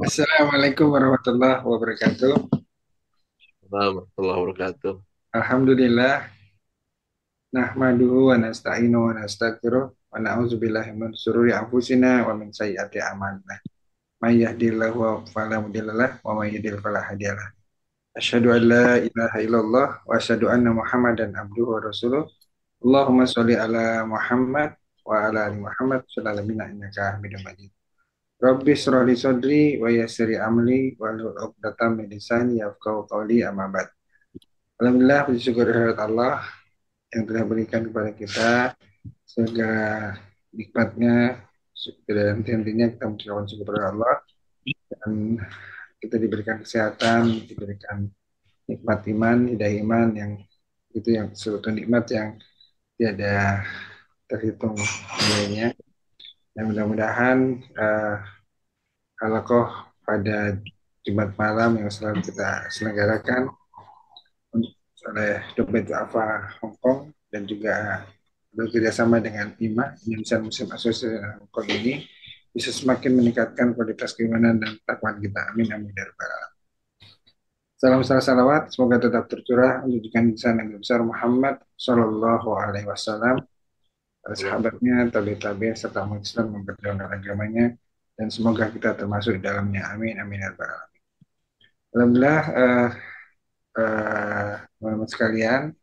Assalamualaikum warahmatullahi wabarakatuh. Warahmatullahi wabarakatuh. Alhamdulillah, nahmaduhu wa nasta'inu wa nastaghfiruh wa na'udzubillahi min syururi anfusina wa min sayyiati a'malina. May yahdihillahu fala mudhillalah wa may yudhlil fala hadiyalah. Asyhadu an la ilaha illallah wa asyhadu anna Muhammadan abduhu wa rasuluh. Allahumma sholli ala Muhammad wa ala ali Muhammad sallallahu alaihi wa innaka Hamidum Majid. Rabbi shrah li sadri wa yassir li amri wa hlul 'uqdatam min lisani yafqahu qawli amma ba'd. Alhamdulillah, puji syukur kehadirat Allah yang telah berikan kepada kita segala nikmatnya, dan tentunya kita mengucapkan syukur kepada Allah, dan kita diberikan kesehatan, diberikan nikmat iman, hidayah iman, yang itu yang suatu nikmat yang tiada terhitung nilainya. Dan mudah-mudahan halakoh pada Jumat malam yang selalu kita selenggarakan oleh Dompet Alfa Hong Kong dan juga bekerjasama dengan IMA, Indonesian Muslim Association Hong Kong ini bisa semakin meningkatkan kualitas keimanan dan takwaan kita. Amin amin ya rabbal alamin. Salam salam salawat semoga tetap tercurah untuk junjungan kita Nabi besar Muhammad Shallallahu Alaihi Wasallam, para sahabatnya, tabi-tabi serta umat Islam memperjuangkan agamanya, dan semoga kita termasuk di dalamnya. Amin amin ya rabbal alamin. Alhamdulillah, teman-teman sekalian,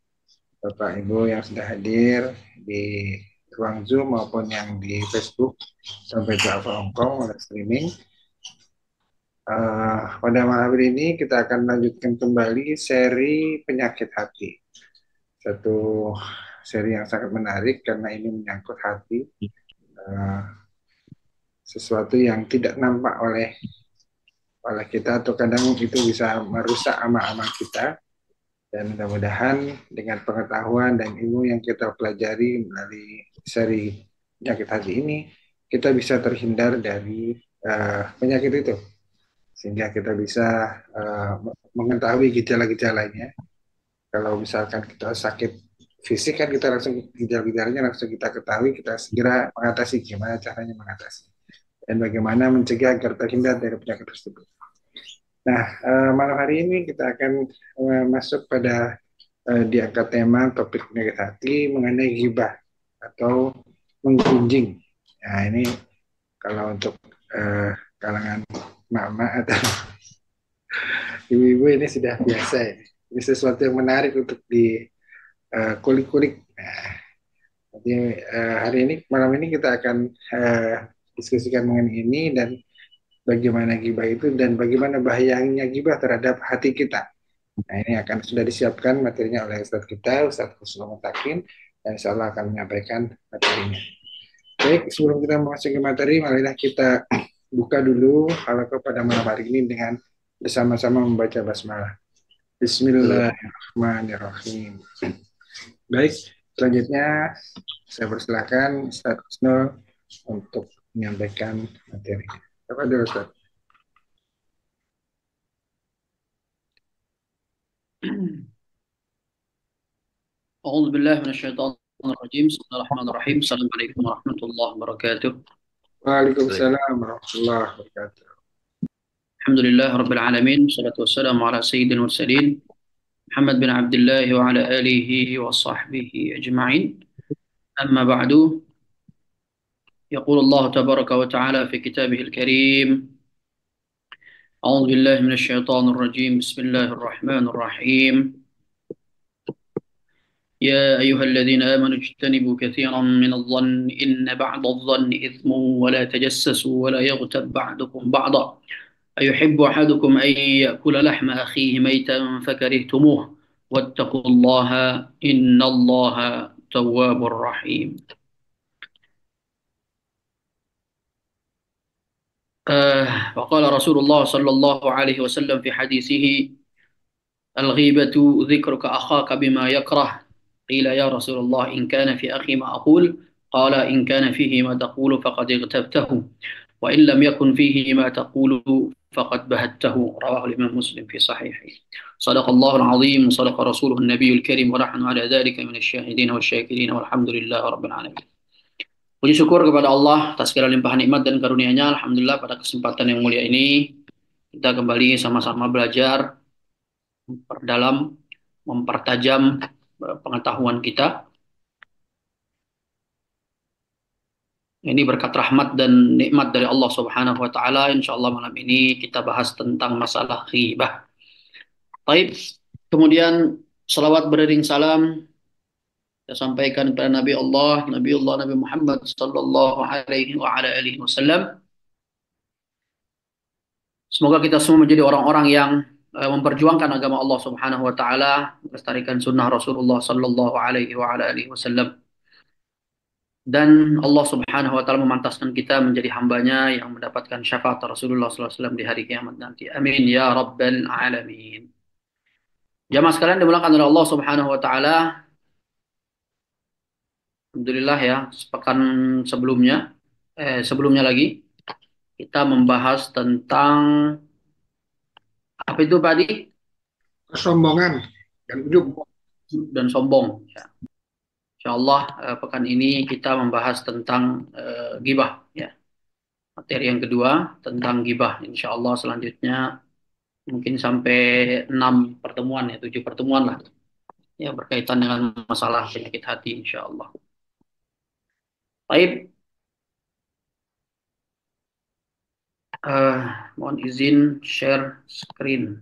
Bapak Ibu yang sudah hadir di ruang Zoom maupun yang di Facebook sampai ke Alfa Hongkong oleh streaming. Pada malam hari ini kita akan lanjutkan kembali seri penyakit hati. Satu seri yang sangat menarik karena ini menyangkut hati, sesuatu yang tidak nampak oleh kita atau kadang itu bisa merusak amal-amal kita. Dan mudah-mudahan dengan pengetahuan dan ilmu yang kita pelajari melalui seri penyakit hati ini, kita bisa terhindar dari penyakit itu. Sehingga kita bisa mengetahui gejala-gejalanya. Kalau misalkan kita sakit fisik kan kita langsung gejala-gejalanya langsung kita ketahui, kita segera mengatasi, gimana caranya mengatasi. Dan bagaimana mencegah agar terhindar dari penyakit tersebut. Nah, malam hari ini kita akan masuk pada diangkat tema topik penyakit hati mengenai ghibah atau menggunjing. Nah, ini kalau untuk kalangan mama atau ibu-ibu ini sudah biasa ya. Ini sesuatu yang menarik untuk dikulik-kulik. Nah, jadi hari ini, malam ini kita akan diskusikan mengenai ini dan bagaimana ghibah itu dan bagaimana bahayanya ghibah terhadap hati kita. Nah, ini akan sudah disiapkan materinya oleh Ustadz kita, Ustadz Kusuma Mutakin, dan insya Allah akan menyampaikan materinya. Baik, sebelum kita memasuki materi, marilah kita buka dulu halakoh pada malam hari ini dengan bersama-sama membaca basmalah. Bismillahirrahmanirrahim. Baik, selanjutnya saya persilakan Ustadz Kusnul untuk menyampaikan materi. Apa dulu Ustadz? أعوذ بالله من الشيطان الرجيم بسم الله الرحمن الرحيم السلام عليكم ورحمة الله وبركاته Waalaikumsalam warahmatullahi wabarakatuh. الحمد لله رب العالمين والصلاة والسلام على سيد المرسلين محمد بن عبد الله وعلى آله وصحبه أجمعين أما بعد يقول الله تبارك وتعالى في كتابه الكريم أعوذ بالله من الشيطان الرجيم بسم الله الرحمن الرحيم يا أيها الذين آمنوا اجتنبوا كثيرا من الظن إن بعض الظن إثم ولا تجسسوا ولا يغتب بعضكم بعضا أيحب أحدكم أن يأكل لحم أخيه ميتا فكرهتموه واتقوا الله إن الله تواب رحيم. وقال رسول الله صلى الله عليه وسلم في حديثه الغيبة ذكرك أخاك بما يكره قيل يا رسول الله إن كان في أخي ما أقول قال إن كان فيه ما تقول فقد اغتبته وإن لم يكن فيه ما تقول فقد بهته رواه الإمام مسلم في صحيحه صدق الله العظيم وصدق رسوله النبي الكريم ونحن على ذلك من الشاهدين والشاكرين والحمد لله رب العالمين. Puji syukur kepada Allah atas segala limpahan nikmat dan karunia-Nya. Alhamdulillah pada kesempatan yang mulia ini Kita kembali sama-sama belajar, memperdalam, mempertajam pengetahuan kita. Ini berkat rahmat dan nikmat dari Allah Subhanahu wa taala. Insyaallah malam ini kita bahas tentang masalah ghibah. Baik. Kemudian salawat beriring salam kita sampaikan kepada Nabi Muhammad sallallahu alaihi wa ala alihi wasallam. Semoga kita semua menjadi orang-orang yang memperjuangkan agama Allah Subhanahu wa taala, melestarikan sunnah Rasulullah sallallahu alaihi wa ala alihi wasallam. Dan Allah Subhanahu wa taala memantaskan kita menjadi hambanya yang mendapatkan syafaat Rasulullah sallallahu alaihi wasallam di hari kiamat nanti. Amin ya rabbal alamin. Jamaah sekalian dimulakan oleh Allah Subhanahu wa taala. Alhamdulillah ya, sepekan sebelumnya sebelumnya lagi kita membahas tentang apa itu tadi? Kesombongan dan ujub. Dan sombong. Ya. Insya Allah pekan ini kita membahas tentang gibah. Ya. Materi yang kedua tentang gibah. Insya Allah selanjutnya mungkin sampai 6 pertemuan ya, 7 pertemuan lah. Ya berkaitan dengan masalah penyakit hati insya Allah. Baik, mohon izin share screen.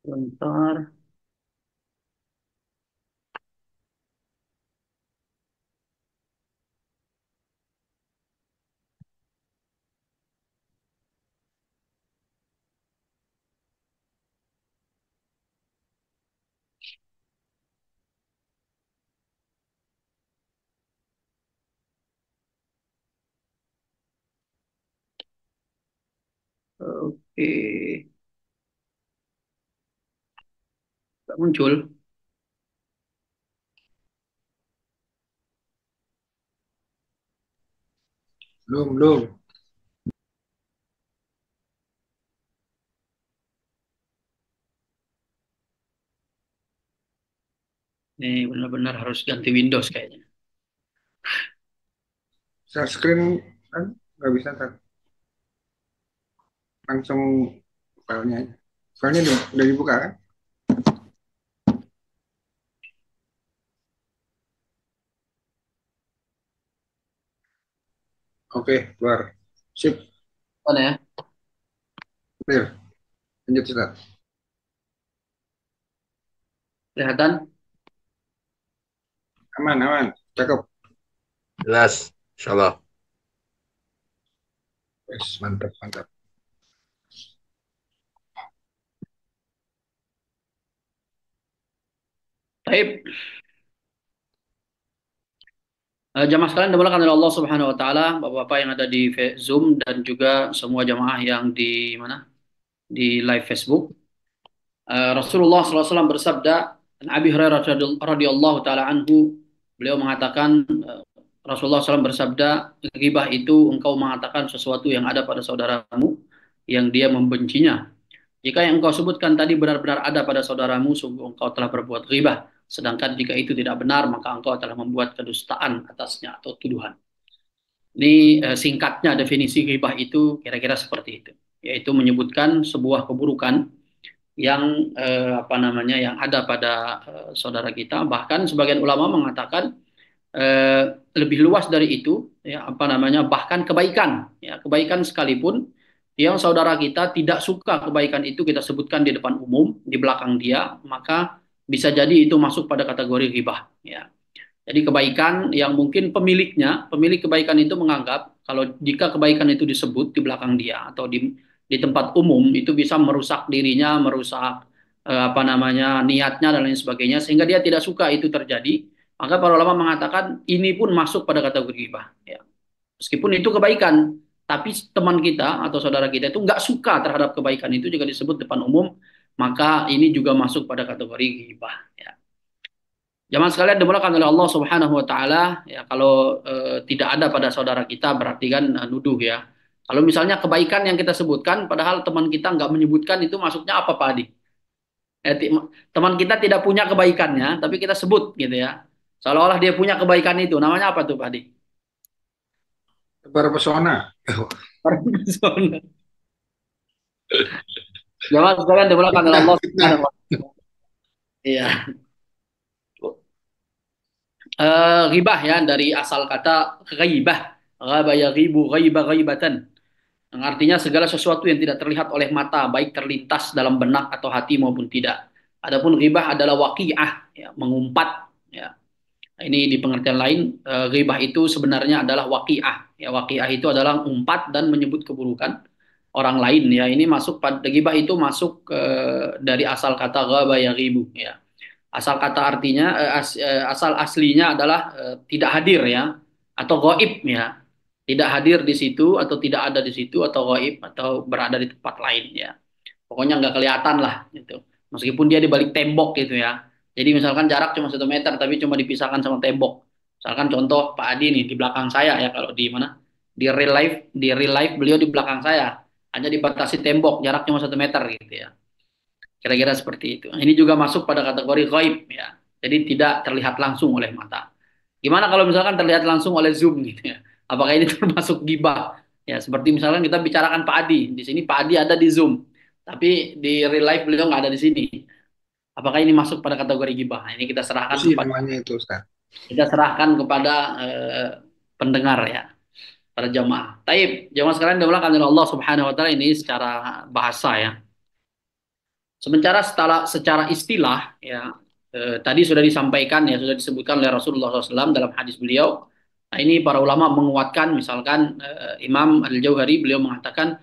Bentar. Oke, nggak muncul. Belum. Ini benar-benar harus ganti Windows kayaknya. Share screen kan nggak bisa kan? Langsung filenya aja. Filenya udah dibuka kan? Oke, keluar. Sip, Mana ya? clear. Lanjut Ustaz. Kelihatan? Aman. Cakep. Jelas, insyaallah. Yes, mantap. Baik. Jamaah sekalian dimulakan oleh Allah Subhanahu wa taala, Bapak-bapak yang ada di Zoom dan juga semua jamaah yang di mana? Di live Facebook. Rasulullah SAW bersabda, Abi Hurairah radhiyallahu taala anhu, beliau mengatakan Rasulullah SAW bersabda, ghibah itu engkau mengatakan sesuatu yang ada pada saudaramu yang dia membencinya. Jika yang engkau sebutkan tadi benar-benar ada pada saudaramu, sungguh engkau telah berbuat ghibah. Sedangkan jika itu tidak benar, maka engkau telah membuat kedustaan atasnya atau tuduhan. Ini singkatnya definisi ghibah itu kira-kira seperti itu, yaitu menyebutkan sebuah keburukan yang yang ada pada saudara kita. Bahkan sebagian ulama mengatakan lebih luas dari itu, ya bahkan kebaikan, ya kebaikan sekalipun yang saudara kita tidak suka kebaikan itu kita sebutkan di depan umum, di belakang dia, maka bisa jadi itu masuk pada kategori ghibah, ya. Jadi kebaikan yang mungkin pemilik kebaikan itu menganggap kalau jika kebaikan itu disebut di belakang dia atau di tempat umum itu bisa merusak dirinya, merusak apa namanya niatnya dan lain sebagainya sehingga dia tidak suka itu terjadi, maka para ulama mengatakan ini pun masuk pada kategori ghibah. Ya. Meskipun itu kebaikan, tapi teman kita atau saudara kita itu nggak suka terhadap kebaikan itu jika disebut depan umum, maka ini juga masuk pada kategori ghibah. Ya. Jamaah sekalian dimulakan oleh Allah Subhanahu wa taala, ya kalau tidak ada pada saudara kita berarti kan nuduh ya. Kalau misalnya kebaikan yang kita sebutkan padahal teman kita nggak menyebutkan itu masuknya apa Pak Adi? Teman kita tidak punya kebaikannya tapi kita sebut gitu ya. Seolah-olah dia punya kebaikan itu. Namanya apa tuh Pak Adi? Tebar pesona. Jamaah sekalian dimulakan oleh Fitnah, Allah fitnah. Subhanahu wa taala. Iya. Ghibah ya dari asal kata ghaibah. Ghaba yaghibu ghaiba ghaibatan. Yang artinya segala sesuatu yang tidak terlihat oleh mata, baik terlintas dalam benak atau hati maupun tidak. Adapun ghibah adalah waqi'ah, ya, mengumpat. Ya. Ini di pengertian lain, ghibah itu sebenarnya adalah waqi'ah. Ya, waqi'ah itu adalah umpat dan menyebut keburukan orang lain. Ya, ini masuk pada ghibah itu masuk dari asal kata ghaba yaghibu. Ya. Asal kata artinya, asal aslinya adalah tidak hadir ya, atau gaib ya. Tidak hadir di situ atau tidak ada di situ atau gaib atau berada di tempat lain ya. Pokoknya nggak kelihatan lah gitu. Meskipun dia di balik tembok gitu ya. Jadi misalkan jarak cuma 1 meter tapi cuma dipisahkan sama tembok. Misalkan contoh Pak Adi nih di belakang saya ya kalau di mana di real life beliau di belakang saya hanya dibatasi tembok jarak cuma 1 meter gitu ya. Kira-kira seperti itu. Ini juga masuk pada kategori gaib ya. Jadi tidak terlihat langsung oleh mata. Gimana kalau misalkan terlihat langsung oleh Zoom gitu ya? Apakah ini termasuk gibah? Ya, seperti misalkan kita bicarakan Pak Adi. Di sini Pak Adi ada di Zoom. Tapi di real life beliau nggak ada di sini. Apakah ini masuk pada kategori gibah? Nah, ini Itu sih namanya itu, Ustaz. kita serahkan kepada pendengar ya, para jamaah. Taib, jamaah sekalian dimulakan oleh Allah Subhanahu wa taala ini secara bahasa ya. Secara istilah ya tadi sudah disampaikan ya sudah disebutkan oleh Rasulullah SAW dalam hadis beliau. Nah ini para ulama menguatkan misalkan Imam Al-Jauhari beliau mengatakan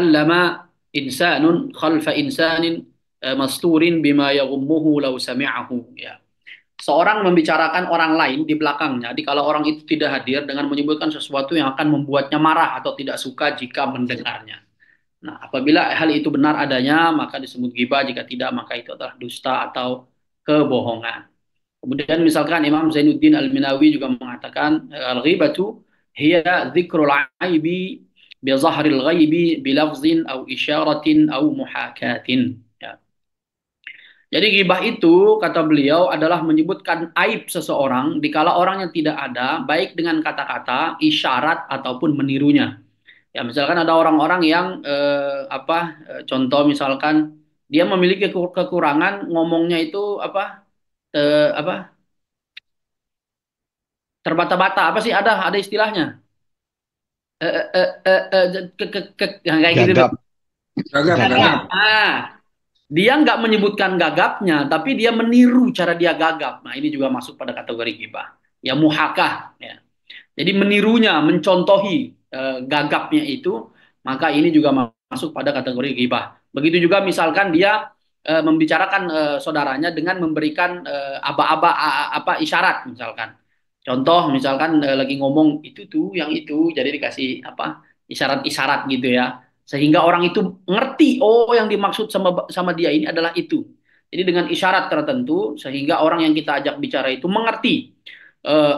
lama insanun khalfa insanin masturin bima yaghummuhu law sami'ahu ya. Seorang membicarakan orang lain di belakangnya, di kalau orang itu tidak hadir dengan menyebutkan sesuatu yang akan membuatnya marah atau tidak suka jika mendengarnya. Nah, apabila hal itu benar adanya, maka disebut ghibah. Jika tidak, maka itu adalah dusta atau kebohongan. Kemudian misalkan Imam Zainuddin Al-Minawi juga mengatakan, al-ghibatu hiya dzikrul aibi bi zahril ghaibi bi lafzin au isyaratin au muhakatin. Ya. Jadi ghibah itu, kata beliau, adalah menyebutkan aib seseorang dikala orang yang tidak ada, baik dengan kata-kata, isyarat, ataupun menirunya. Ya, misalkan ada orang-orang yang contoh misalkan dia memiliki kekurangan ngomongnya itu apa terbata-bata apa sih ada istilahnya yang kayak gitu tuh. Gagap. Gagap, Gagap. gagap. Nah, dia nggak menyebutkan gagapnya, tapi dia meniru cara dia gagap. Nah, ini juga masuk pada kategori ghibah. Ya muhakah. Ya. Jadi menirunya, mencontohi gagapnya itu, maka ini juga masuk pada kategori ghibah. Begitu juga misalkan dia membicarakan saudaranya dengan memberikan aba-aba apa isyarat misalkan. Contoh misalkan lagi ngomong itu tuh yang itu, jadi dikasih apa isyarat-isyarat gitu ya. Sehingga orang itu ngerti, oh yang dimaksud sama dia ini adalah itu. Jadi dengan isyarat tertentu sehingga orang yang kita ajak bicara itu mengerti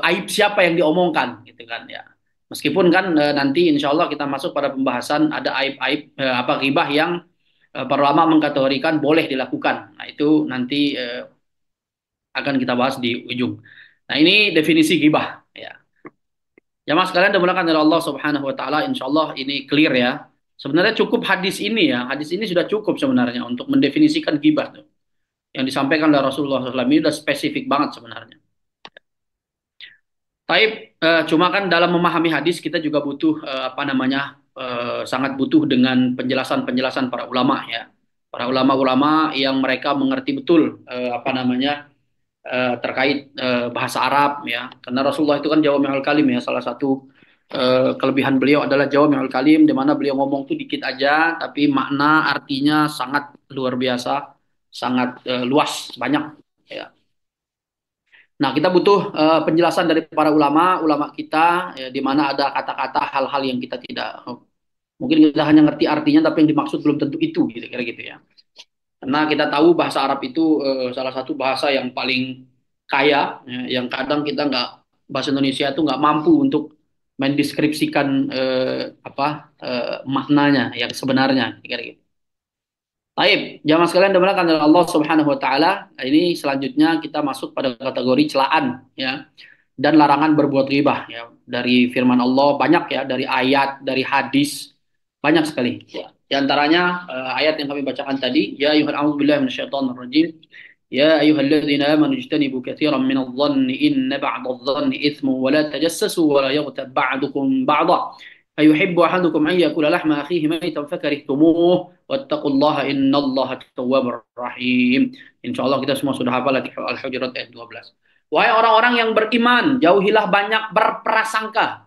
aib siapa yang diomongkan gitu kan ya. Meskipun kan nanti insya Allah kita masuk pada pembahasan ada aib-aib apa ghibah yang para ulama mengkategorikan boleh dilakukan. Nah itu nanti akan kita bahas di ujung. Nah ini definisi ghibah ya. Jamaah sekalian dimulakan oleh Allah Subhanahu wa taala, insya Allah ini clear ya. Sebenarnya cukup hadis ini ya. Hadis ini sudah cukup sebenarnya untuk mendefinisikan ghibah tuh. Yang disampaikan oleh Rasulullah SAW ini sudah spesifik banget sebenarnya. Taib, cuma kan dalam memahami hadis kita juga butuh sangat butuh dengan penjelasan-penjelasan para ulama ya, para ulama-ulama yang mereka mengerti betul terkait bahasa Arab ya, karena Rasulullah itu kan jawami'ul kalim ya, salah satu kelebihan beliau adalah jawami'ul kalim, di mana beliau ngomong tuh dikit aja tapi makna artinya sangat luar biasa, sangat luas, banyak. Ya. Nah, kita butuh penjelasan dari para ulama kita, ya, di mana ada kata-kata hal-hal yang kita tidak, mungkin kita hanya ngerti artinya, tapi yang dimaksud belum tentu itu, gitu, kira gitu ya. Karena kita tahu bahasa Arab itu salah satu bahasa yang paling kaya, ya, yang kadang kita nggak, bahasa Indonesia itu nggak mampu untuk mendeskripsikan maknanya yang sebenarnya, kira gitu. Baik, jamaah sekalian dimulakan oleh Allah Subhanahu wa taala. Ini selanjutnya kita masuk pada kategori celaan, ya, dan larangan berbuat ghibah, ya. Dari firman Allah banyak, ya, dari ayat, dari hadis banyak sekali, ya. Di antaranya ayat yang kami bacakan tadi, ya ayyuhal a'udzu billahi minasyaitonir rajim. Ya ayyuhalladzina amanu ijtanibu katsiran minadh-dhanni inna ba'dadh-dhanni itsmun wa la tajassasu wa la yaghtab ba'dukum ba'dha ayuhibbu ahadukum an yakula lahma akhihi maitan fakarihtumuh wattaqullaha innallaha tawwabur rahim. Insyaallah kita semua sudah hafal Al-Hujurat ayat 12. Wahai orang-orang yang beriman, jauhilah banyak berprasangka.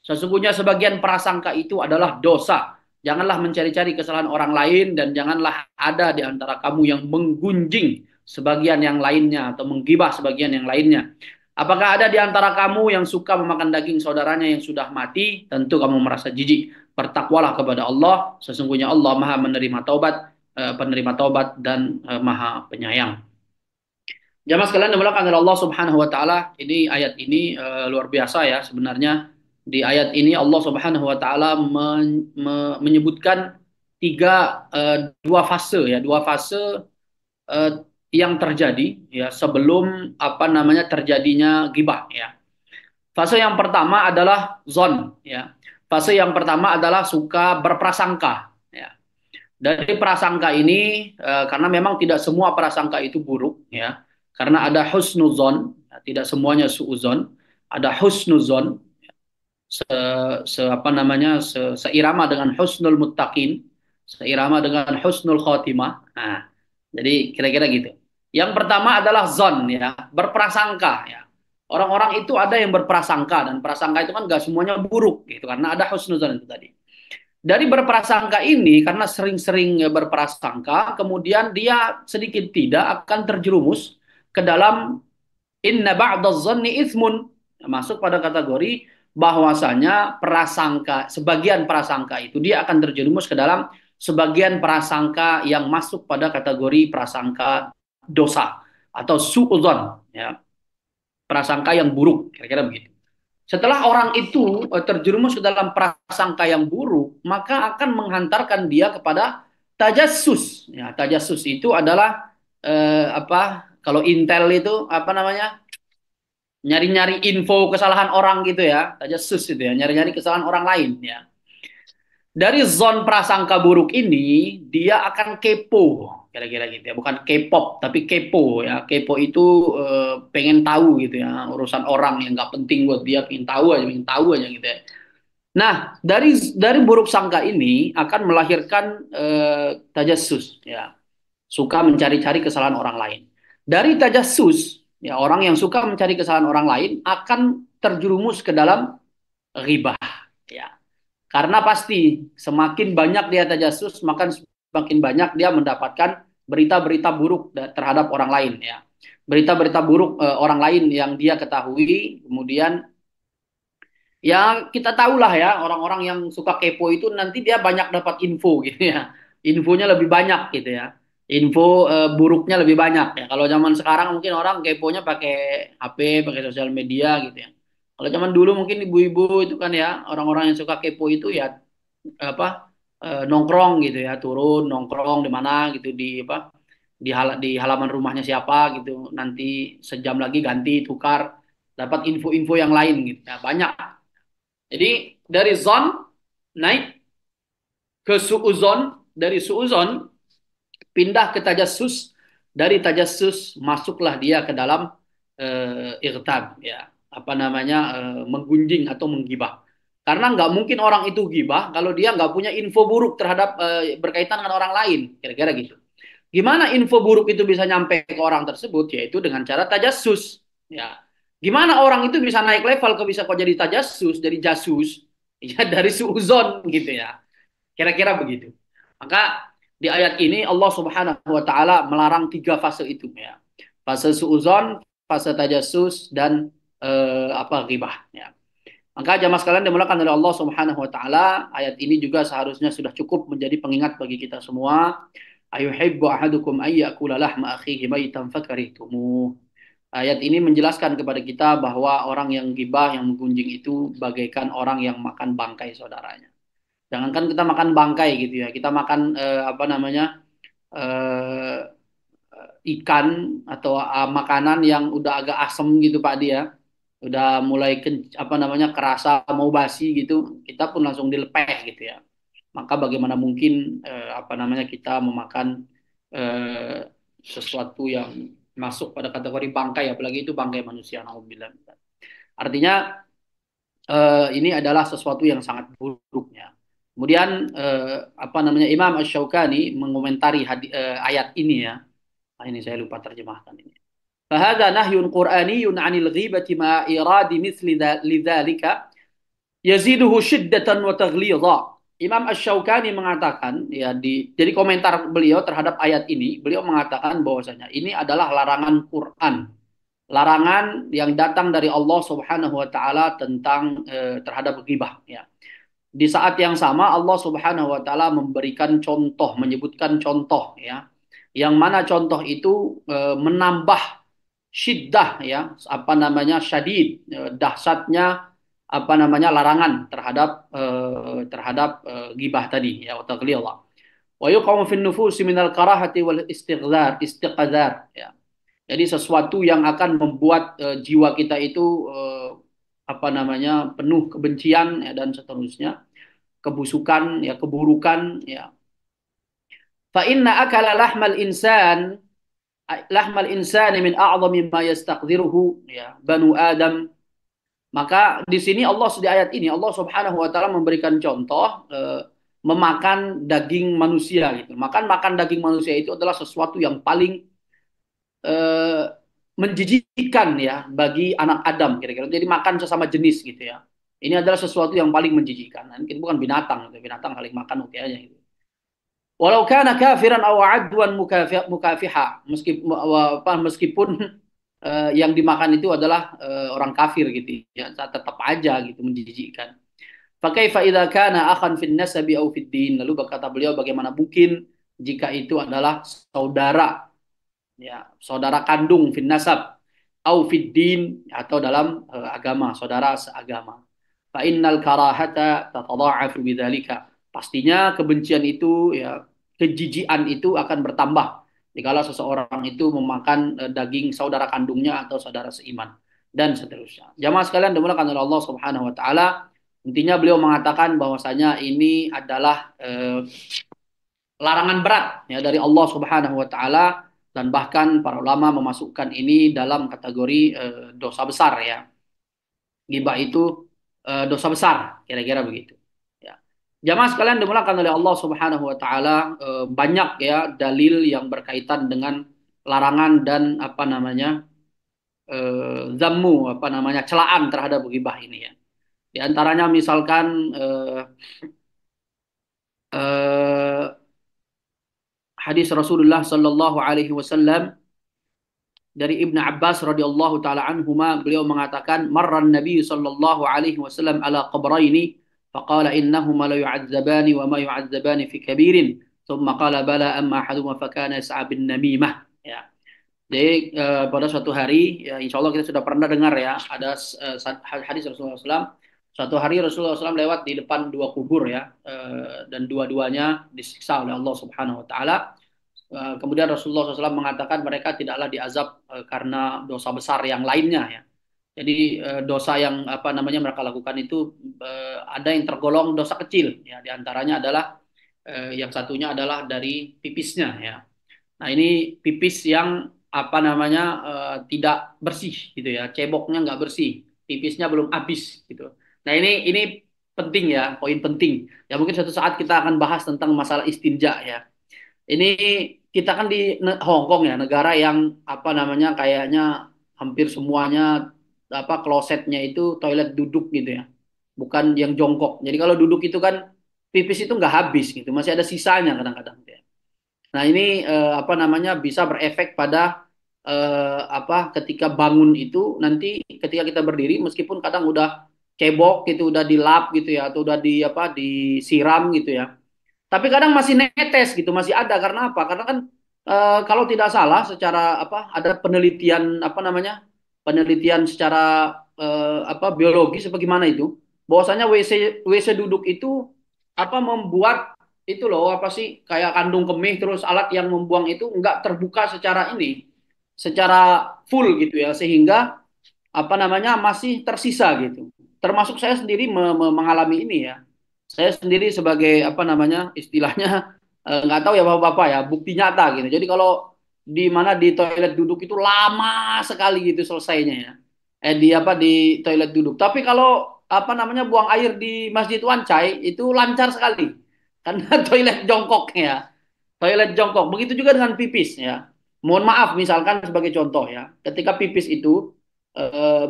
Sesungguhnya sebagian prasangka itu adalah dosa. Janganlah mencari-cari kesalahan orang lain dan janganlah ada di antara kamu yang menggunjing sebagian yang lainnya atau menggibah sebagian yang lainnya. Apakah ada di antara kamu yang suka memakan daging saudaranya yang sudah mati? Tentu kamu merasa jijik. Bertakwalah kepada Allah. Sesungguhnya Allah Maha menerima taubat, penerima taubat dan Maha penyayang. Jamaah sekalian dimulakan oleh Allah Subhanahu wa taala, ini ayat ini luar biasa, ya. Sebenarnya di ayat ini Allah Subhanahu wa taala menyebutkan dua fase, ya, dua fase yang terjadi, ya, sebelum terjadinya ghibah, ya. Fase yang pertama adalah zon, ya. Fase yang pertama adalah suka berprasangka, ya. Dari prasangka ini karena memang tidak semua prasangka itu buruk, ya. Karena ada husnuzon, ya, tidak semuanya suuzon, ada husnuzon, se, seirama dengan husnul muttaqin, seirama dengan husnul khotimah. Nah, jadi kira-kira gitu. Yang pertama adalah zon, ya, berprasangka, ya. Orang-orang itu ada yang berprasangka, dan prasangka itu kan gak semuanya buruk, gitu, karena ada husnuzon itu tadi. Dari berprasangka ini, karena sering-sering berprasangka, kemudian dia sedikit tidak akan terjerumus ke dalam inna ba'dadh-dhanni itsmun, masuk pada kategori bahwasanya prasangka, sebagian prasangka itu dia akan terjerumus ke dalam sebagian prasangka yang masuk pada kategori prasangka dosa atau suudzon, ya, prasangka yang buruk, kira-kira begitu. Setelah orang itu terjerumus ke dalam prasangka yang buruk, maka akan menghantarkan dia kepada tajassus. Ya, tajassus itu adalah kalau intel itu nyari-nyari info kesalahan orang, gitu, ya. Tajassus itu, ya, nyari-nyari kesalahan orang lain, ya. Dari zon prasangka buruk ini dia akan kepo, kira-kira gitu, ya. Bukan K-pop tapi kepo, ya. Kepo itu pengen tahu, gitu, ya, urusan orang yang nggak penting buat dia, pengen tahu aja, gitu, ya. Nah, dari buruk sangka ini akan melahirkan tajassus, ya. Suka mencari-cari kesalahan orang lain. Dari tajassus, ya, orang yang suka mencari kesalahan orang lain akan terjerumus ke dalam ghibah, ya. Karena pasti semakin banyak dia tajassus, maka semakin banyak dia mendapatkan berita-berita buruk terhadap orang lain, ya. Berita-berita buruk orang lain yang dia ketahui, kemudian, ya, kita tahulah, ya, orang-orang yang suka kepo itu nanti dia banyak dapat info, gitu, ya. Infonya lebih banyak, gitu, ya. Info buruknya lebih banyak, ya. Kalau zaman sekarang mungkin orang keponya pakai HP, pakai sosial media, gitu, ya. Kalau zaman dulu mungkin ibu-ibu itu kan, ya, orang-orang yang suka kepo itu, ya, nongkrong, gitu, ya, turun nongkrong di mana gitu, di halaman rumahnya siapa, gitu, nanti sejam lagi ganti tukar dapat info-info yang lain, gitu, ya, banyak. Jadi dari zon naik ke suuzon, dari suuzon pindah ke tajassus, dari tajassus masuklah dia ke dalam irtab, ya, menggunjing atau menggibah. Karena nggak mungkin orang itu gibah kalau dia nggak punya info buruk terhadap berkaitan dengan orang lain, kira-kira gitu. Gimana info buruk itu bisa nyampe ke orang tersebut? Yaitu dengan cara tajassus, ya. Gimana orang itu bisa naik level kok jadi tajassus, dari jasus, ya, dari suuzon, gitu, ya. Kira-kira begitu. Maka Di ayat ini Allah Subhanahu wa taala melarang tiga fase itu ya. Fase suudzon, fase tajassus dan ghibah ya. Maka jamaah sekalian dimulakan oleh Allah Subhanahu wa taala, ayat ini juga seharusnya sudah cukup menjadi pengingat bagi kita semua. Ayuhibbu ahadukum ayyakula lahma akhihi maitan fakarihtumuh. Ayat ini menjelaskan kepada kita bahwa orang yang gibah, yang menggunjing itu bagaikan orang yang makan bangkai saudaranya. Jangankan kita makan bangkai gitu ya, kita makan eh, ikan atau makanan yang udah agak asem gitu Pak dia, udah mulai kerasa mau basi gitu, kita pun langsung dilepeh gitu ya. Maka bagaimana mungkin kita memakan eh, sesuatu yang masuk pada kategori bangkai, apalagi itu bangkai manusia. Nauzubillah. Artinya ini adalah sesuatu yang sangat buruknya. Kemudian Imam Asy-Syaukani mengomentari ayat ini ya. Nah, ini saya lupa terjemahkan ini. Fahadha nahyun Qur'aniyun 'anil ghibati ma iradi mithli lidzalika yaziduhu syiddatan wa taghlidha. Imam Asy-Syaukani mengatakan ya jadi komentar beliau terhadap ayat ini, beliau mengatakan bahwasanya ini adalah larangan Quran. Larangan yang datang dari Allah Subhanahu wa taala tentang terhadap ghibah ya. Di saat yang sama Allah Subhanahu wa taala memberikan contoh, menyebutkan contoh ya. Yang mana contoh itu menambah syiddah ya, syadid, dahsyatnya larangan terhadap ghibah tadi ya, atau ghalidha. Wa yuqamu fin nufusi minal karahati wal istiqdar ya. Jadi sesuatu yang akan membuat jiwa kita itu penuh kebencian ya, dan seterusnya, kebusukan ya, keburukan ya. Fa inna akala lahmal insani min a'zami ma yastaqdiruhu ya banu Adam. Maka di sini di ayat ini Allah Subhanahu wa taala memberikan contoh memakan daging manusia gitu. Makan daging manusia itu adalah sesuatu yang paling eh, menjijikkan ya bagi anak Adam kira-kira. Jadi makan sesama jenis gitu ya. Ini adalah sesuatu yang paling menjijikkan. Itu bukan binatang, gitu. Binatang saling makan oke aja gitu. Walau kana kafiran aw adwan mukafiha, meskipun yang dimakan itu adalah orang kafir gitu ya, tetap aja gitu menjijikkan. Fakaifa idza kana akhan fin nasabi aw fid din, lalu berkata beliau bagaimana mungkin jika itu adalah saudara ya, saudara kandung fin nasab au fid din, atau dalam agama, saudara seagama. Fa innal karahata tatadha'afu bidzalika. Pastinya kebencian itu ya, kejijian itu akan bertambah jika seseorang itu memakan daging saudara kandungnya atau saudara seiman dan seterusnya. Jamaah sekalian dimuliakan oleh Allah Subhanahu wa taala, intinya beliau mengatakan bahwasanya ini adalah larangan berat ya dari Allah Subhanahu wa taala, dan bahkan para ulama memasukkan ini dalam kategori dosa besar ya. Ghibah itu dosa besar, kira-kira begitu. Ya. Jamaah sekalian dimulakan oleh Allah Subhanahu wa taala, banyak ya dalil yang berkaitan dengan larangan dan zammu, celaan terhadap ghibah ini ya. Di antaranya misalkan eh, hadis Rasulullah sallallahu alaihi wasallam dari Ibnu Abbas radhiyallahu taala anhuma, beliau mengatakan marran Nabi sallallahu alaihi wasallam ala qabraini faqala innahuma la yu'adzabani wa ma yu'adzabani fi kabirin thumma qala bala amma ahaduhuma fakana yas'a bin namimah ya. Jadi pada suatu hari ya, insya Allah kita sudah pernah dengar ya, ada hadis Rasulullah SAW. Suatu hari Rasulullah SAW lewat di depan dua kubur ya, dan dua-duanya disiksa oleh Allah Subhanahu Wa Taala. Kemudian Rasulullah SAW mengatakan mereka tidaklah diazab karena dosa besar yang lainnya ya. Jadi dosa yang mereka lakukan itu ada yang tergolong dosa kecil ya. Di antaranya adalah yang satunya adalah dari pipisnya ya. Nah ini pipis yang tidak bersih gitu ya, ceboknya nggak bersih, pipisnya belum habis gitu. Nah ini penting ya, poin penting. Ya mungkin suatu saat kita akan bahas tentang masalah istinja ya. Ini kita kan di Hong Kong ya, negara yang kayaknya hampir semuanya klosetnya itu toilet duduk gitu ya, bukan yang jongkok. Jadi kalau duduk itu kan pipis itu nggak habis gitu, masih ada sisanya kadang-kadang gitu ya. Nah, ini apa namanya bisa berefek pada apa ketika bangun itu nanti ketika kita berdiri meskipun kadang udah cebok gitu, udah dilap gitu ya atau udah di apa disiram gitu ya. Tapi kadang masih netes gitu, masih ada karena apa? Karena kan kalau tidak salah secara apa ada penelitian apa namanya? Penelitian secara apa biologis bagaimana itu? Bahwasanya WC duduk itu apa membuat itu loh apa sih kayak kandung kemih terus alat yang membuang itu enggak terbuka secara ini secara full gitu ya sehingga apa namanya masih tersisa gitu. Termasuk saya sendiri mengalami ini ya. Saya sendiri sebagai apa namanya istilahnya nggak tahu ya bapak-bapak ya bukti nyata gitu. Jadi kalau di mana di toilet duduk itu lama sekali gitu selesainya ya. Di apa di toilet duduk. Tapi kalau apa namanya buang air di Masjid Wancai itu lancar sekali karena toilet jongkoknya. Toilet jongkok. Begitu juga dengan pipis ya. Mohon maaf misalkan sebagai contoh ya, ketika pipis itu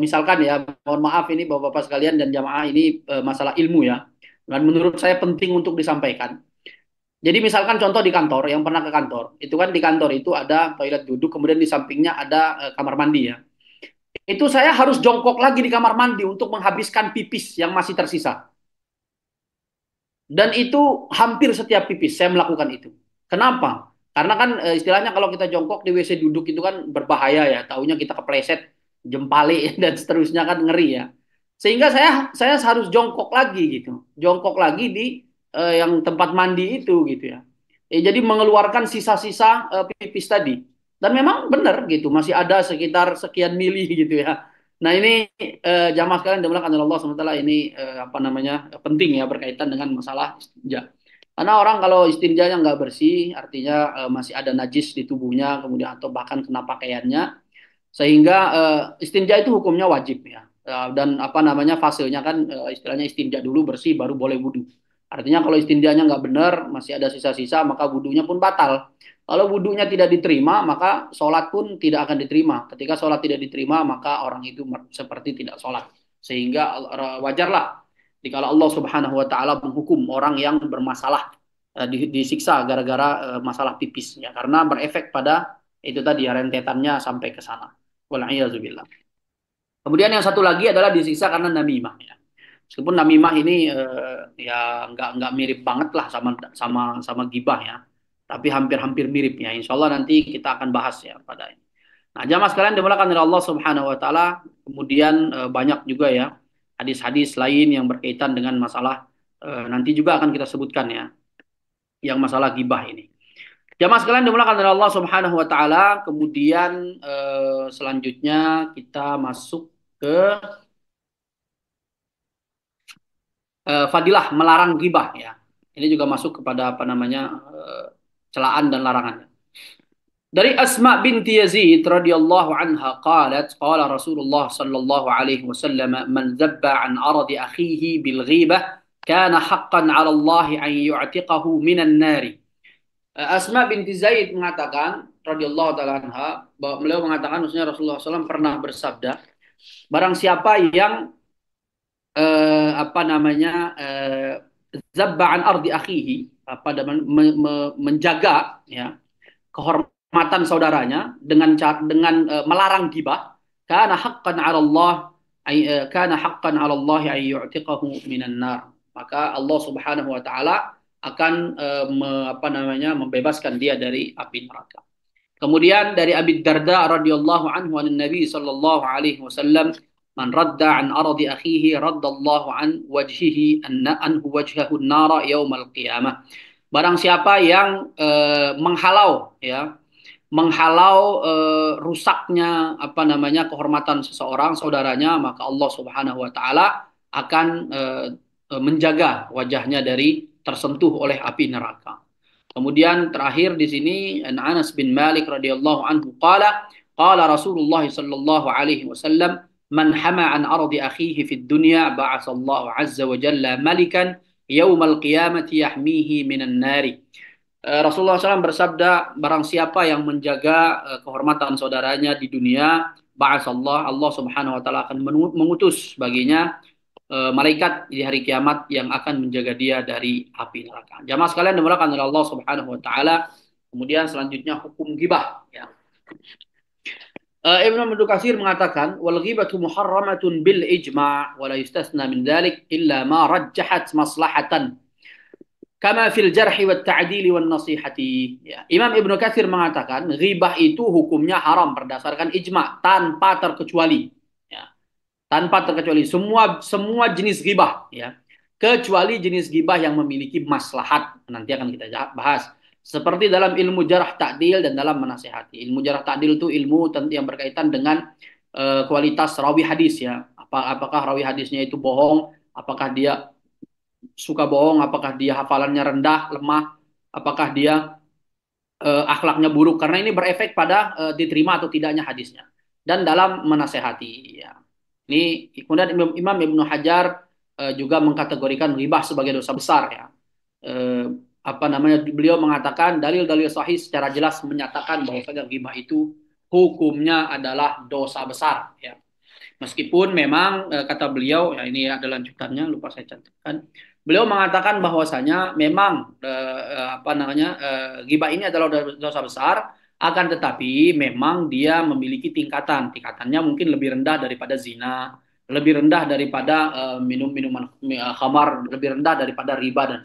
misalkan ya, mohon maaf ini Bapak-bapak sekalian dan jamaah ini masalah ilmu ya. Dan menurut saya penting untuk disampaikan. Jadi misalkan contoh di kantor, yang pernah ke kantor, itu kan di kantor itu ada toilet duduk, kemudian di sampingnya ada kamar mandi ya. Itu saya harus jongkok lagi di kamar mandi untuk menghabiskan pipis yang masih tersisa. Dan itu hampir setiap pipis saya melakukan itu. Kenapa? Karena kan istilahnya kalau kita jongkok di WC duduk itu kan berbahaya ya. Taunya kita kepleset, jempali dan seterusnya kan ngeri ya. Sehingga saya harus jongkok lagi gitu. Jongkok lagi di yang tempat mandi itu gitu ya. Jadi mengeluarkan sisa-sisa pipis tadi. Dan memang benar gitu, masih ada sekitar sekian mili gitu ya. Nah ini jamaah sekalian dimuliakan oleh Allah SWT ini apa namanya penting ya berkaitan dengan masalah istinja. Karena orang kalau istinjanya nggak bersih, artinya masih ada najis di tubuhnya, kemudian atau bahkan kena pakaiannya, sehingga istinja itu hukumnya wajib ya. Dan apa namanya fasenya kan istilahnya istinja dulu bersih baru boleh wudhu. Artinya kalau istinjanya nggak benar, masih ada sisa-sisa, maka wudhunya pun batal. Kalau wudhunya tidak diterima, maka sholat pun tidak akan diterima. Ketika sholat tidak diterima, maka orang itu seperti tidak sholat. Sehingga wajarlah jika Allah Subhanahu Wa Taala menghukum orang yang bermasalah disiksa gara-gara masalah pipis ya karena berefek pada itu tadi ya rentetannya sampai ke sana. Wal'iyadzubillah. Kemudian yang satu lagi adalah disiksa karena namimah ya. Meskipun namimah ini ya nggak mirip banget lah sama sama gibah ya. Tapi hampir-hampir mirip ya. Insya Allah nanti kita akan bahas ya pada ini. Nah, jamaah sekalian dimulakan dari Allah Subhanahu Wa Taala. Kemudian banyak juga ya hadis-hadis lain yang berkaitan dengan masalah nanti juga akan kita sebutkan ya. Yang masalah gibah ini. Jamaah sekalian dimulakan oleh Allah Subhanahu wa taala. Kemudian selanjutnya kita masuk ke fadilah melarang ghibah ya. Ini juga masuk kepada apa namanya celaan dan larangan. Dari Asma binti Yazid radhiyallahu anha qalat qala Rasulullah sallallahu alaihi wasallam man zabba an aradi akhihi bil ghibah kana haqqan 'ala Allah an yu'tiqahu minan nari. Asma binti Zaid mengatakan radhiyallahu taala anha bahwa beliau mengatakan maksudnya Rasulullah SAW pernah bersabda barang siapa yang apa namanya zabba'an ardi akhihi apa menjaga ya kehormatan saudaranya dengan melarang gibah kana haqqan 'ala Allah kana haqqan 'ala Allah ay yu'tiqahu minan nar maka Allah Subhanahu wa taala akan apa namanya membebaskan dia dari api neraka. Kemudian dari Abi Darda radhiyallahu anhu an Nabi sallallahu alaihi wasallam man radda an ardi akhihi raddallahu an wajhihi anhu wajhahu an-nara yaumal qiyamah. Barang siapa yang menghalau ya menghalau rusaknya apa namanya kehormatan seseorang saudaranya maka Allah Subhanahu wa taala akan menjaga wajahnya dari tersentuh oleh api neraka. Kemudian terakhir di sini Anas bin Malik radhiyallahu anhu qala Rasulullah sallallahu alaihi wasallam man hama an ardi akhihi fid dunya ba'atsallahu azza wa jalla malikan yaumal qiyamati yahmihi minan nari. Rasulullah SAW bersabda, barang siapa yang menjaga kehormatan saudaranya di dunia, ba'asallah, Allah Subhanahu wa taala akan mengutus baginya malaikat di hari kiamat yang akan menjaga dia dari api neraka. Jamaah sekalian dimulakan oleh Allah Subhanahu wa taala. Kemudian selanjutnya hukum ghibah. Ya. Ibnu Katsir mengatakan wal ghibatu muharramatun bil ijma' wa la yustasna min dzalik illa ma rajjahat maslahatan kama fil jarhi wat ta'dili wan nasihati. Ya. Imam Ibnu Katsir mengatakan ghibah itu hukumnya haram berdasarkan ijma' tanpa terkecuali. Ya. Tanpa terkecuali semua jenis ghibah ya. Kecuali jenis ghibah yang memiliki maslahat. Nanti akan kita bahas. Seperti dalam ilmu jarh ta'dil dan dalam menasihati. Ilmu jarh ta'dil itu ilmu yang berkaitan dengan kualitas rawi hadis ya. Apakah rawi hadisnya itu bohong, apakah dia suka bohong, apakah dia hafalannya rendah, lemah, apakah dia akhlaknya buruk, karena ini berefek pada diterima atau tidaknya hadisnya. Dan dalam menasehati ya. Ini kemudian Imam Ibnu Hajar juga mengkategorikan ghibah sebagai dosa besar ya. Apa namanya, beliau mengatakan dalil-dalil sahih secara jelas menyatakan bahwasanya ghibah itu hukumnya adalah dosa besar ya. Meskipun memang kata beliau ya, ini ada lanjutannya lupa saya cantumkan. Beliau mengatakan bahwasanya memang apa namanya ghibah ini adalah dosa besar, akan tetapi memang dia memiliki tingkatannya mungkin lebih rendah daripada zina, lebih rendah daripada minuman khamar, lebih rendah daripada riba dan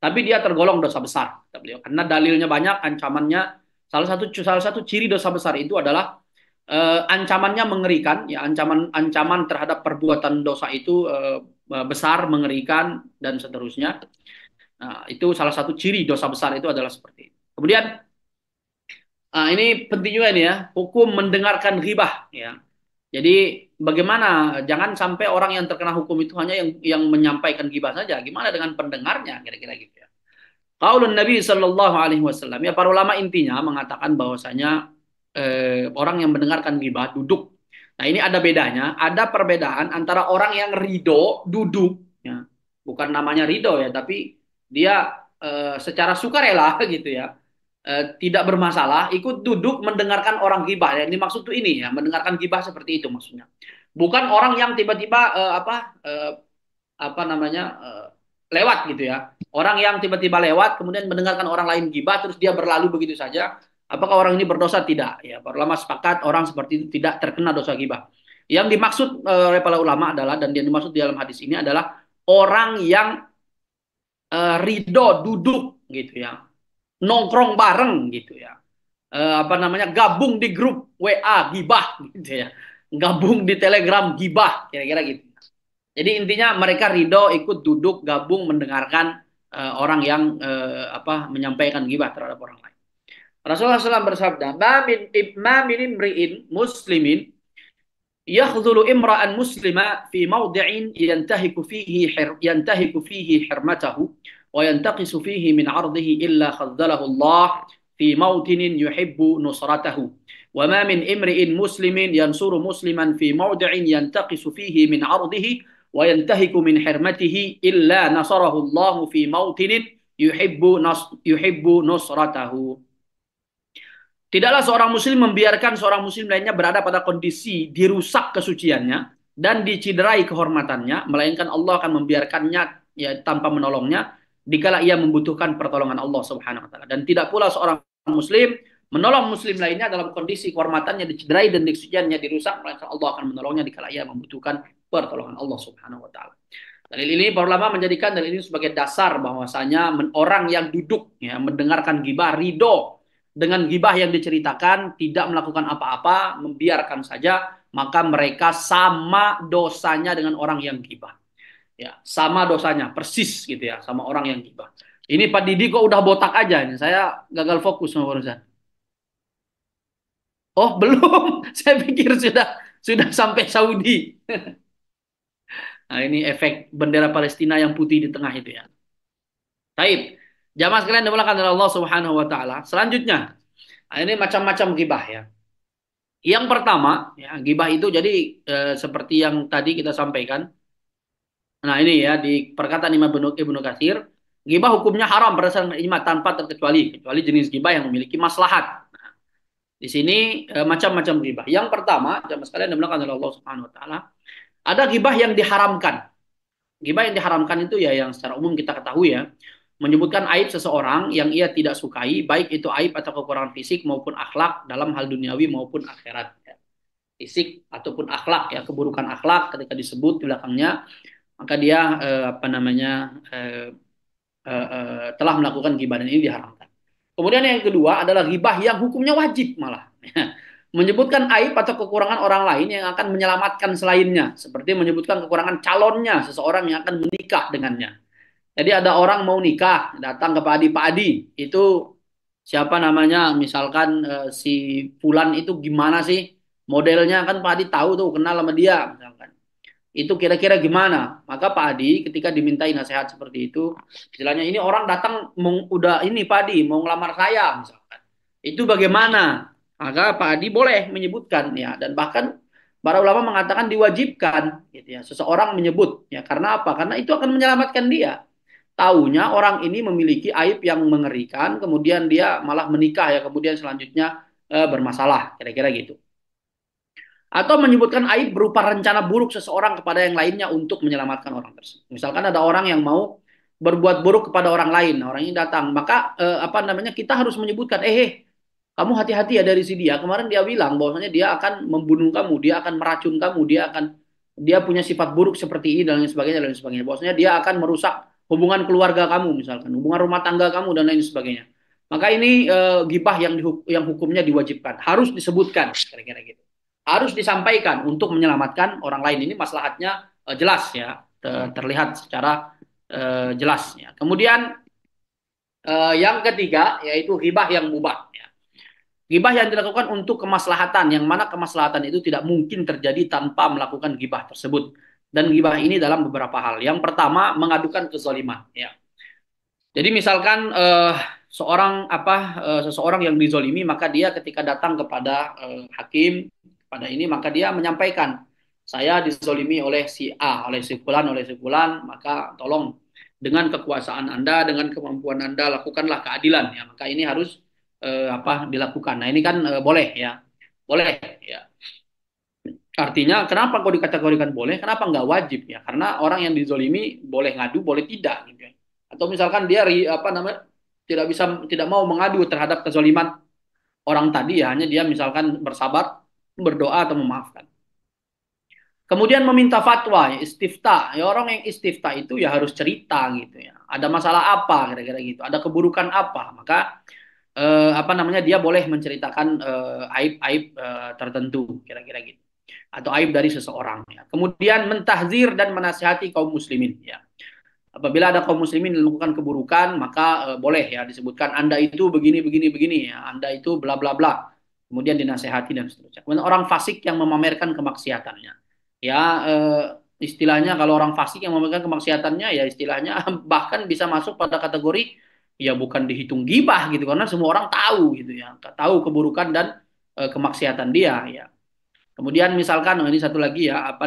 tapi dia tergolong dosa besar kata beliau karena dalilnya banyak, ancamannya salah satu ciri dosa besar itu adalah ancamannya mengerikan ya, ancaman terhadap perbuatan dosa itu besar, mengerikan dan seterusnya. Nah, itu salah satu ciri dosa besar itu adalah seperti itu. Kemudian ini penting juga nih ya, hukum mendengarkan ghibah ya. Jadi bagaimana jangan sampai orang yang terkena hukum itu hanya yang menyampaikan ghibah saja, gimana dengan pendengarnya kira-kira gitu ya. Qaulun Nabi sallallahu alaihi wasallam ya, para ulama intinya mengatakan bahwasanya orang yang mendengarkan ghibah duduk. Nah, ini ada bedanya, ada perbedaan antara orang yang ridho duduk ya. Bukan namanya ridho ya, tapi dia secara sukarela gitu ya. Tidak bermasalah ikut duduk mendengarkan orang ghibah ya. Ini maksud tuh ini ya, mendengarkan ghibah seperti itu maksudnya. Bukan orang yang tiba-tiba apa namanya lewat gitu ya. Orang yang tiba-tiba lewat kemudian mendengarkan orang lain ghibah terus dia berlalu begitu saja. Apakah orang ini berdosa? Tidak. Ya, para ulama sepakat orang seperti itu tidak terkena dosa ghibah. Yang dimaksud oleh para ulama adalah dan yang dimaksud di dalam hadis ini adalah orang yang ridho duduk gitu ya, nongkrong bareng gitu ya, apa namanya gabung di grup WA ghibah gitu ya, gabung di Telegram ghibah kira-kira gitu. Jadi intinya mereka ridho ikut duduk gabung mendengarkan orang yang apa menyampaikan ghibah terhadap orang lain. Rasulullah SAW bersabda, ma min imri'in muslimin yakhdhulu imra'an muslima fi mawdi'in yantahiku fihi hirmatahu wa yantaqisu fihi min 'ardihi illa khadzalahu Allah fi mawtinin yuhibbu nusratahu wa ma min imri'in muslimin yansuru musliman fi mawdi'in yantaqisu fihi min 'ardihi wa yantahiku min hirmatihi illa nasarahu Allah fi mawtinin yuhibbu nusratahu. Tidaklah seorang muslim membiarkan seorang muslim lainnya berada pada kondisi dirusak kesuciannya dan diciderai kehormatannya, melainkan Allah akan membiarkannya ya tanpa menolongnya dikala ia membutuhkan pertolongan Allah Subhanahu wa taala. Dan tidak pula seorang muslim menolong muslim lainnya dalam kondisi kehormatannya diciderai dan kesuciannya dirusak, melainkan Allah akan menolongnya dikala ia membutuhkan pertolongan Allah Subhanahu wa taala. Dalil ini para ulama menjadikan dalil ini sebagai dasar bahwasanya orang yang duduk ya mendengarkan ghibah ridho dengan ghibah yang diceritakan, tidak melakukan apa-apa, membiarkan saja, maka mereka sama dosanya dengan orang yang ghibah. Ya, sama dosanya, persis gitu ya, sama orang yang ghibah. Ini Pak Didi kok udah botak aja ini. Saya gagal fokus sama urusan. Oh, belum. Saya pikir sudah sampai Saudi. Nah, ini efek bendera Palestina yang putih di tengah itu ya. Taib. Jamaah sekalian dimulakan oleh Allah Subhanahu wa taala. Selanjutnya, ini macam-macam ghibah ya. Yang pertama, ya, ghibah itu jadi seperti yang tadi kita sampaikan. Nah, ini ya di perkataan Imam Ibnu Katsir, ghibah hukumnya haram berdasarkan ijma tanpa terkecuali, kecuali jenis ghibah yang memiliki maslahat. Nah, di sini macam-macam ghibah. Yang pertama, jamaah sekalian dimulakan oleh Allah Subhanahu wa taala, ada ghibah yang diharamkan. Ghibah yang diharamkan itu ya yang secara umum kita ketahui ya, menyebutkan aib seseorang yang ia tidak sukai, baik itu aib atau kekurangan fisik maupun akhlak dalam hal duniawi maupun akhirat. Ya. Fisik ataupun akhlak, ya, keburukan akhlak ketika disebut di belakangnya, maka dia telah melakukan ghibah, dan ini diharamkan. Kemudian yang kedua adalah ghibah yang hukumnya wajib malah. Menyebutkan aib atau kekurangan orang lain yang akan menyelamatkan selainnya, seperti menyebutkan kekurangan calonnya, seseorang yang akan menikah dengannya. Jadi ada orang mau nikah, datang ke Pak Adi, Pak Adi, itu siapa namanya, misalkan si Fulan itu gimana sih modelnya, kan Pak Adi tahu tuh, kenal sama dia, misalkan. Itu kira-kira gimana? Maka Pak Adi ketika dimintai nasihat seperti itu, istilahnya ini orang datang udah ini Pak Adi mau ngelamar saya, misalkan. Itu bagaimana? Maka Pak Adi boleh menyebutkan, ya, dan bahkan para ulama mengatakan diwajibkan gitu ya seseorang menyebut, ya, karena apa? Karena itu akan menyelamatkan dia. Taunya orang ini memiliki aib yang mengerikan, kemudian dia malah menikah, ya, kemudian selanjutnya bermasalah, kira-kira gitu. Atau menyebutkan aib berupa rencana buruk seseorang kepada yang lainnya untuk menyelamatkan orang tersebut. Misalkan ada orang yang mau berbuat buruk kepada orang lain, orang ini datang, maka kita harus menyebutkan, kamu hati-hati ya dari si dia. Kemarin dia bilang bahwasanya dia akan membunuh kamu, dia akan meracun kamu, dia punya sifat buruk seperti ini dan lain sebagainya, dan lain sebagainya. Bahwasanya dia akan merusak hubungan keluarga kamu, misalkan hubungan rumah tangga kamu dan lain sebagainya. Maka ini gibah yang hukumnya diwajibkan, harus disebutkan, kira-kira gitu, harus disampaikan untuk menyelamatkan orang lain. Ini maslahatnya jelas, ya, terlihat secara jelas, ya. Kemudian yang ketiga yaitu ghibah yang mubah, ya. Ghibah yang dilakukan untuk kemaslahatan, yang mana kemaslahatan itu tidak mungkin terjadi tanpa melakukan ghibah tersebut. Dan ghibah ini dalam beberapa hal. Yang pertama, mengadukan kezaliman, ya. Jadi misalkan seseorang yang dizolimi, maka dia ketika datang kepada hakim, pada ini, maka dia menyampaikan, saya dizolimi oleh si A, oleh si fulan, maka tolong dengan kekuasaan Anda, dengan kemampuan Anda, lakukanlah keadilan, ya. Maka ini harus dilakukan. Nah, ini kan boleh, ya. Boleh, ya. Artinya kenapa kok dikategorikan boleh? Kenapa nggak wajib, ya? Karena orang yang dizolimi boleh ngadu, boleh tidak, gitu, ya. Atau misalkan dia tidak mau mengadu terhadap kezoliman orang tadi, ya, hanya dia misalkan bersabar, berdoa atau memaafkan. Kemudian meminta fatwa, ya, istifta. Ya, orang yang istifta itu ya harus cerita gitu, ya. Ada masalah apa kira-kira gitu, ada keburukan apa, maka dia boleh menceritakan aib-aib tertentu, kira-kira gitu, atau aib dari seseorang, ya. Kemudian mentahzir dan menasihati kaum muslimin, ya. Apabila ada kaum muslimin yang melakukan keburukan, maka boleh, ya, disebutkan Anda itu begini begini begini, ya, Anda itu bla bla bla. Kemudian dinasehati dan seterusnya. Kemudian orang fasik yang memamerkan kemaksiatannya. Ya, istilahnya kalau orang fasik yang memamerkan kemaksiatannya, ya, istilahnya bahkan bisa masuk pada kategori, ya, bukan dihitung gibah gitu, karena semua orang tahu gitu, ya. Tahu keburukan dan kemaksiatan dia, ya. Kemudian misalkan ini satu lagi, ya,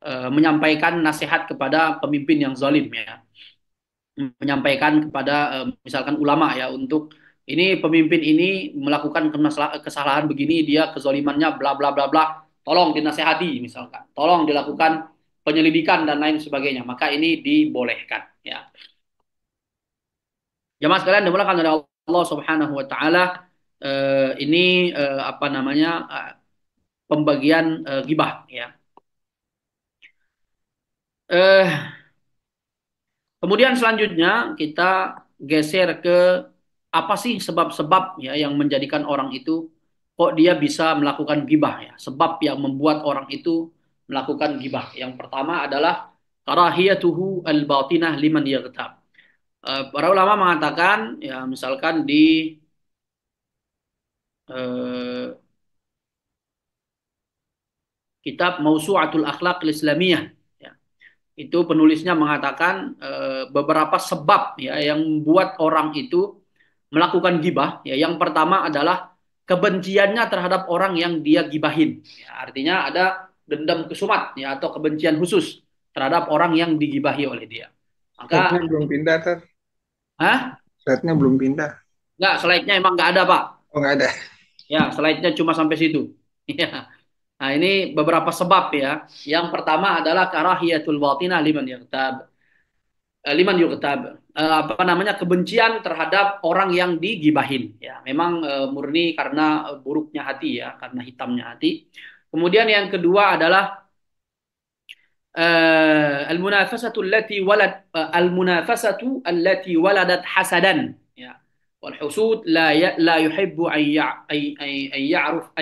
menyampaikan nasihat kepada pemimpin yang zalim, ya. Menyampaikan kepada misalkan ulama, ya, untuk ini pemimpin ini melakukan kesalahan begini, dia kezalimannya bla bla bla bla, tolong dinasehati, misalkan tolong dilakukan penyelidikan dan lain sebagainya, maka ini dibolehkan, ya. Jamaah sekalian dimulakan oleh Allah Subhanahu wa taala, ini pembagian gibah, ya. Kemudian selanjutnya kita geser ke apa sih sebab-sebab, ya, yang menjadikan orang itu kok dia bisa melakukan gibah, ya. Sebab yang membuat orang itu melakukan gibah. Yang pertama adalah karahiyatuhu al-batinah liman yaghtab. Para ulama mengatakan, ya, misalkan di kitab Mausu'atul Akhlaq Islamiyah, ya, itu penulisnya mengatakan beberapa sebab, ya, yang membuat orang itu melakukan gibah, ya. Yang pertama adalah kebenciannya terhadap orang yang dia gibahin, ya. Artinya ada dendam kesumat, ya, atau kebencian khusus terhadap orang yang digibahi oleh dia. Slide-nya Maka, belum pindah, Tar. Slide-nya belum pindah. Enggak, slide-nya emang nggak ada, Pak. Oh, nggak ada. Ya, slide-nya cuma sampai situ. Ya. Nah, ini beberapa sebab, ya. Yang pertama adalah karahiyatul batinah liman yaghtab. liman yughtab, apa namanya, kebencian terhadap orang yang digibahin, ya memang murni karena buruknya hati, ya karena hitamnya hati. Kemudian yang kedua adalah al-munafasatu allati waladat hasadan, ya wal husud la yuhibbu an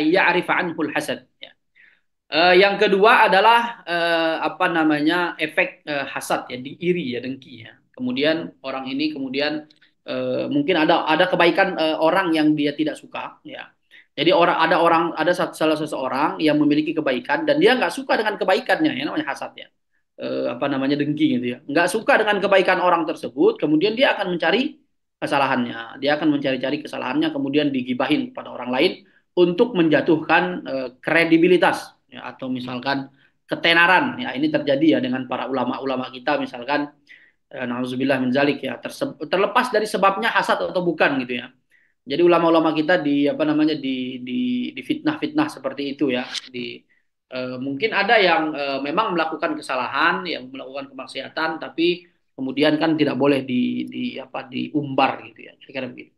ya'rif anhu al-hasad, ya. Yang kedua adalah apa namanya, efek hasad, ya, diiri, ya, dengki, ya. Kemudian orang ini kemudian mungkin ada kebaikan orang yang dia tidak suka, ya. Jadi salah seseorang yang memiliki kebaikan dan dia nggak suka dengan kebaikannya, ya namanya hasad, ya. Apa namanya, dengki gitu, ya. Nggak suka dengan kebaikan orang tersebut, kemudian dia akan mencari kesalahannya, dia akan mencari-cari kesalahannya, kemudian digibahin kepada orang lain untuk menjatuhkan kredibilitas, ya, atau misalkan ketenaran, ya ini terjadi, ya, dengan para ulama-ulama kita misalkan, nauzubillah min zalik, ya, terlepas dari sebabnya hasad atau bukan gitu, ya. Jadi ulama-ulama kita di apa namanya, di fitnah-fitnah seperti itu, ya, mungkin ada yang memang melakukan kesalahan, yang melakukan kemaksiatan, tapi kemudian kan tidak boleh diumbar gitu, ya, kira-kira begitu.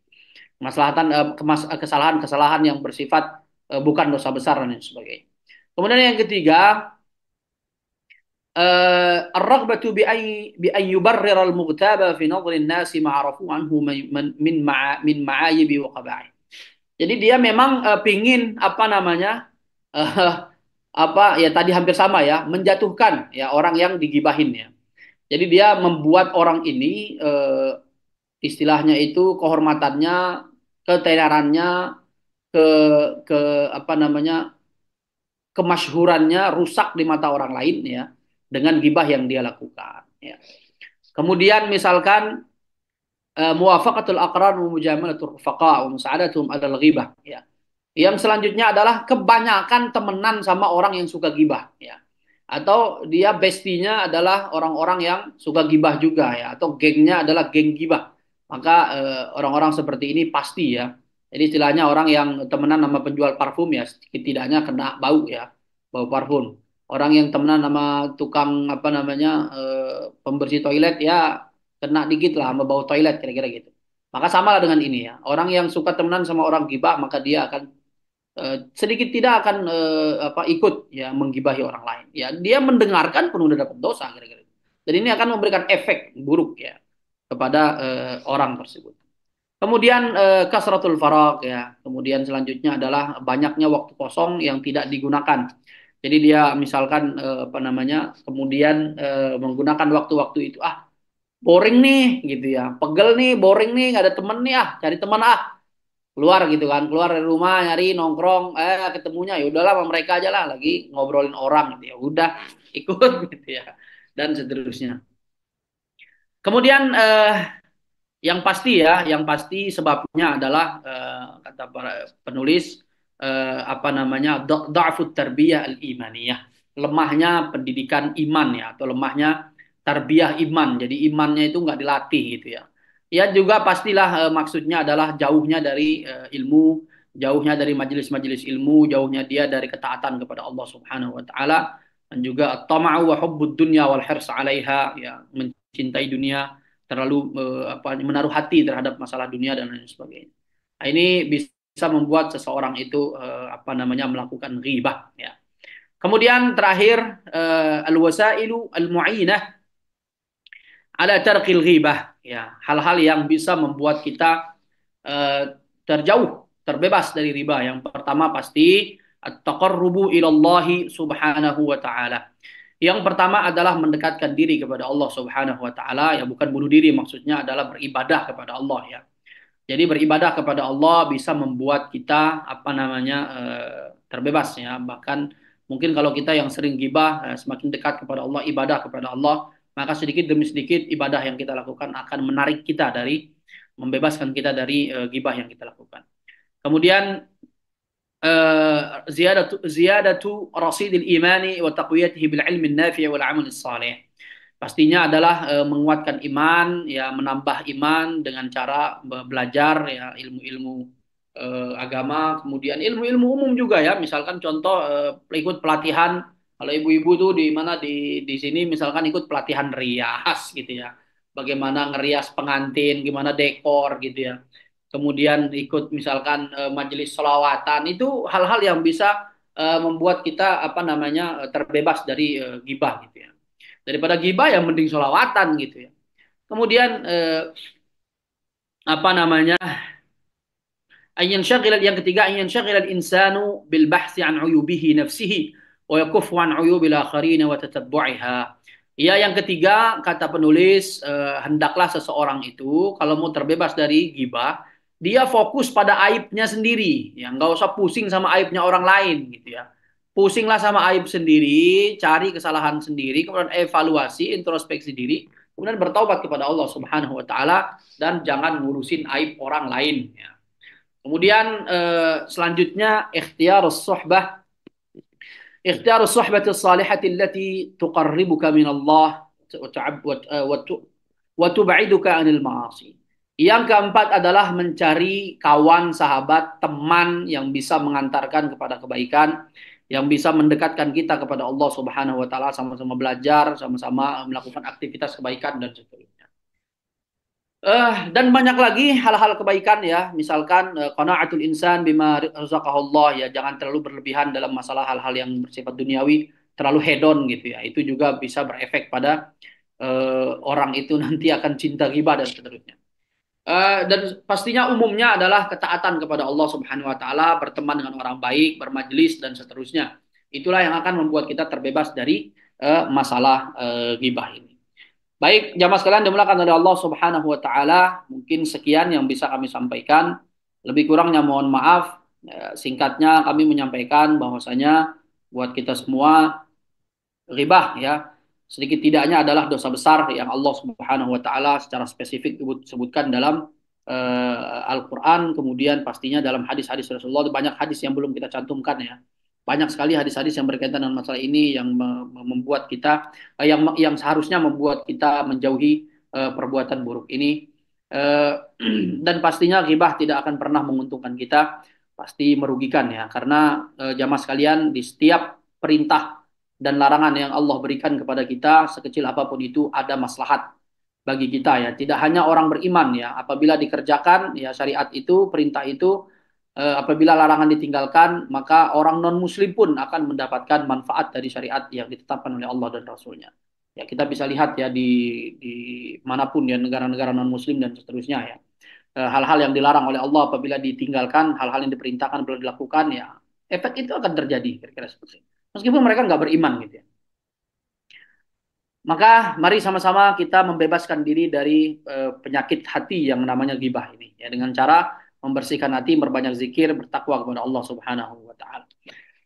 Kesalahan-kesalahan yang bersifat bukan dosa besar dan sebagainya. Kemudian yang ketiga, ar-raghbatu bi an yubarrir al-mughtaba fi nadhri an-nas ma'rafu anhu min ma'ayibi wa qaba'i. Jadi dia memang pingin apa namanya, uh, apa ya, tadi hampir sama, ya, menjatuhkan, ya, orang yang digibahin, ya. Jadi dia membuat orang ini istilahnya itu kehormatannya, ketenarannya, ke ke apa namanya, kemasyhurannya rusak di mata orang lain, ya, dengan gibah yang dia lakukan, ya. Kemudian misalkan muwafaqatul aqran wa mujamalatur rufaqa wa musa'adatuhum 'alal ghibah, ya. Yang selanjutnya adalah kebanyakan temenan sama orang yang suka gibah, ya. Atau dia bestinya adalah orang-orang yang suka gibah juga, ya, atau gengnya adalah geng gibah. Maka orang-orang seperti ini pasti, ya. Jadi istilahnya orang yang temenan sama penjual parfum, ya, setidaknya kena bau, ya, bau parfum. Orang yang temenan sama tukang apa namanya, pembersih toilet, ya kena dikit lah sama bau toilet, kira-kira gitu. Maka sama lah dengan ini, ya. Orang yang suka temenan sama orang gibah, maka dia akan sedikit tidak akan ikut, ya, menggibahi orang lain. Ya, dia mendengarkan pun udah dapat dosa, kira-kira. Dan ini akan memberikan efek buruk, ya, kepada orang tersebut. Kemudian kasratul faraq, ya. Kemudian selanjutnya adalah banyaknya waktu kosong yang tidak digunakan. Jadi dia misalkan apa namanya, kemudian menggunakan waktu-waktu itu, boring nih gitu, ya, pegel nih, boring nih, nggak ada temen nih, cari teman, keluar gitu kan, keluar dari rumah nyari nongkrong, ketemunya ya udahlah sama mereka aja lah, lagi ngobrolin orang gitu, ya udah ikut gitu, ya, dan seterusnya. Kemudian yang pasti, ya, yang pasti sebabnya adalah kata para penulis apa namanya, dha'fut tarbiyah al-imaniyah, lemahnya pendidikan iman, ya, atau lemahnya tarbiyah iman. Jadi imannya itu nggak dilatih gitu, ya. Ya juga pastilah maksudnya adalah jauhnya dari ilmu, jauhnya dari majelis-majelis ilmu, jauhnya dia dari ketaatan kepada Allah Subhanahu wa taala, dan juga tama'u wa hubbud dunya wal hirs 'alaiha, ya, mencintai dunia, terlalu menaruh hati terhadap masalah dunia dan lain sebagainya. Nah, ini bisa membuat seseorang itu apa namanya, melakukan ghibah, ya. Kemudian terakhir al-wasailu al-mu'inah ala tarqil ghibah, ya, hal-hal yang bisa membuat kita terjauh, terbebas dari riba. Yang pertama pasti at-taqarrubu ilallahi subhanahu wa ta'ala. Yang pertama adalah mendekatkan diri kepada Allah Subhanahu wa taala, ya, bukan bunuh diri, maksudnya adalah beribadah kepada Allah, ya. Jadi beribadah kepada Allah bisa membuat kita apa namanya terbebas, ya. Bahkan mungkin kalau kita yang sering gibah, semakin dekat kepada Allah, ibadah kepada Allah, maka sedikit demi sedikit ibadah yang kita lakukan akan menarik kita dari, membebaskan kita dari gibah yang kita lakukan. Kemudian ziyadatu rasidil imani wa taqwiyatihi bil ilmi nafi' wal amal salih. Pastinya adalah menguatkan iman, ya, menambah iman dengan cara belajar, ya, ilmu-ilmu agama, kemudian ilmu-ilmu umum juga, ya. Misalkan contoh ikut pelatihan, kalau ibu-ibu tuh di mana, di sini misalkan ikut pelatihan rias gitu, ya. bagaimana ngerias pengantin, gimana dekor gitu ya. Kemudian ikut misalkan majelis sholawatan, itu hal-hal yang bisa membuat kita apa namanya terbebas dari gibah gitu ya. Daripada gibah ya mending sholawatan gitu ya. Kemudian apa namanya yang ketiga ayyan insanu bil bahsi an uyubihi nafsihi wa yakufu an uyubil akharin wa tatabbu'iha. Ya, yang ketiga kata penulis hendaklah seseorang itu kalau mau terbebas dari gibah, dia fokus pada aibnya sendiri, ya nggak usah pusing sama aibnya orang lain gitu ya. Pusinglah sama aib sendiri, cari kesalahan sendiri, kemudian evaluasi, introspeksi diri, kemudian bertaubat kepada Allah Subhanahu wa taala dan jangan ngurusin aib orang lain ya. Kemudian selanjutnya ikhtiarus suhbati salihati allati tuqarribuka min Allah wa tub'iduka anil ma'asi. Yang keempat adalah mencari kawan, sahabat, teman yang bisa mengantarkan kepada kebaikan, yang bisa mendekatkan kita kepada Allah Subhanahu wa taala, sama-sama belajar, sama-sama melakukan aktivitas kebaikan dan seterusnya. Dan banyak lagi hal-hal kebaikan ya, misalkan qanaatul insan bima razaqahullah ya, jangan terlalu berlebihan dalam masalah hal-hal yang bersifat duniawi, terlalu hedon gitu ya. Itu juga bisa berefek pada orang itu nanti akan cinta ghibah dan seterusnya. Dan pastinya umumnya adalah ketaatan kepada Allah Subhanahu wa taala, berteman dengan orang baik, bermajelis dan seterusnya. Itulah yang akan membuat kita terbebas dari masalah ghibah ini. Baik, jamaah sekalian dimuliakan oleh Allah Subhanahu wa taala, mungkin sekian yang bisa kami sampaikan. Lebih kurangnya mohon maaf. Singkatnya kami menyampaikan bahwasanya buat kita semua ghibah ya, sedikit tidaknya adalah dosa besar yang Allah Subhanahu wa taala secara spesifik sebutkan dalam Al-Qur'an, kemudian pastinya dalam hadis-hadis Rasulullah. Banyak hadis yang belum kita cantumkan ya. Banyak sekali hadis-hadis yang berkaitan dengan masalah ini yang membuat kita yang seharusnya membuat kita menjauhi perbuatan buruk ini. Dan pastinya ghibah tidak akan pernah menguntungkan kita, pasti merugikan ya, karena jamaah sekalian, di setiap perintah dan larangan yang Allah berikan kepada kita sekecil apapun itu ada maslahat bagi kita ya. Tidak hanya orang beriman ya, apabila dikerjakan ya syariat itu, perintah itu, apabila larangan ditinggalkan, maka orang non muslim pun akan mendapatkan manfaat dari syariat yang ditetapkan oleh Allah dan Rasulnya. Ya, kita bisa lihat ya di manapun ya, negara-negara non muslim dan seterusnya ya. Hal-hal yang dilarang oleh Allah apabila ditinggalkan, hal-hal yang diperintahkan belum dilakukan ya, efek itu akan terjadi kira-kira seperti itu. Meskipun mereka nggak beriman gitu ya. Maka mari sama-sama kita membebaskan diri dari penyakit hati yang namanya ghibah ini ya, dengan cara membersihkan hati, berbanyak zikir, bertakwa kepada Allah Subhanahu wa taala.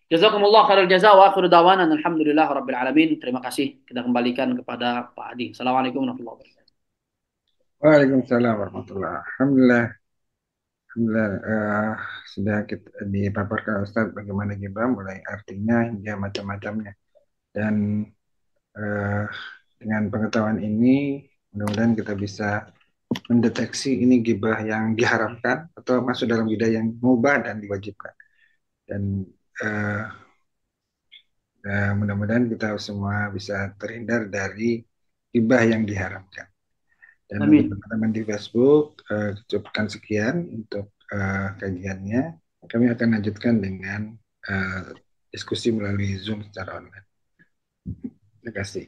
Jazakumullah khairal jaza wa akhiru dawana alhamdulillah rabbil alamin. Terima kasih, kita kembalikan kepada Pak Adi. Assalamualaikum warahmatullahi wabarakatuh. Waalaikumsalam warahmatullahi wabarakatuh. Alhamdulillah, alhamdulillah sudah kita dipaparkan Ustaz bagaimana ghibah, mulai artinya hingga macam-macamnya. Dan dengan pengetahuan ini mudah-mudahan kita bisa mendeteksi ini ghibah yang diharamkan atau masuk dalam ghibah yang mubah dan diwajibkan. Dan mudah-mudahan kita semua bisa terhindar dari ghibah yang diharamkan. Dan untuk teman-teman di Facebook, cukupkan sekian untuk kajiannya. Kami akan lanjutkan dengan diskusi melalui Zoom secara online. Terima kasih.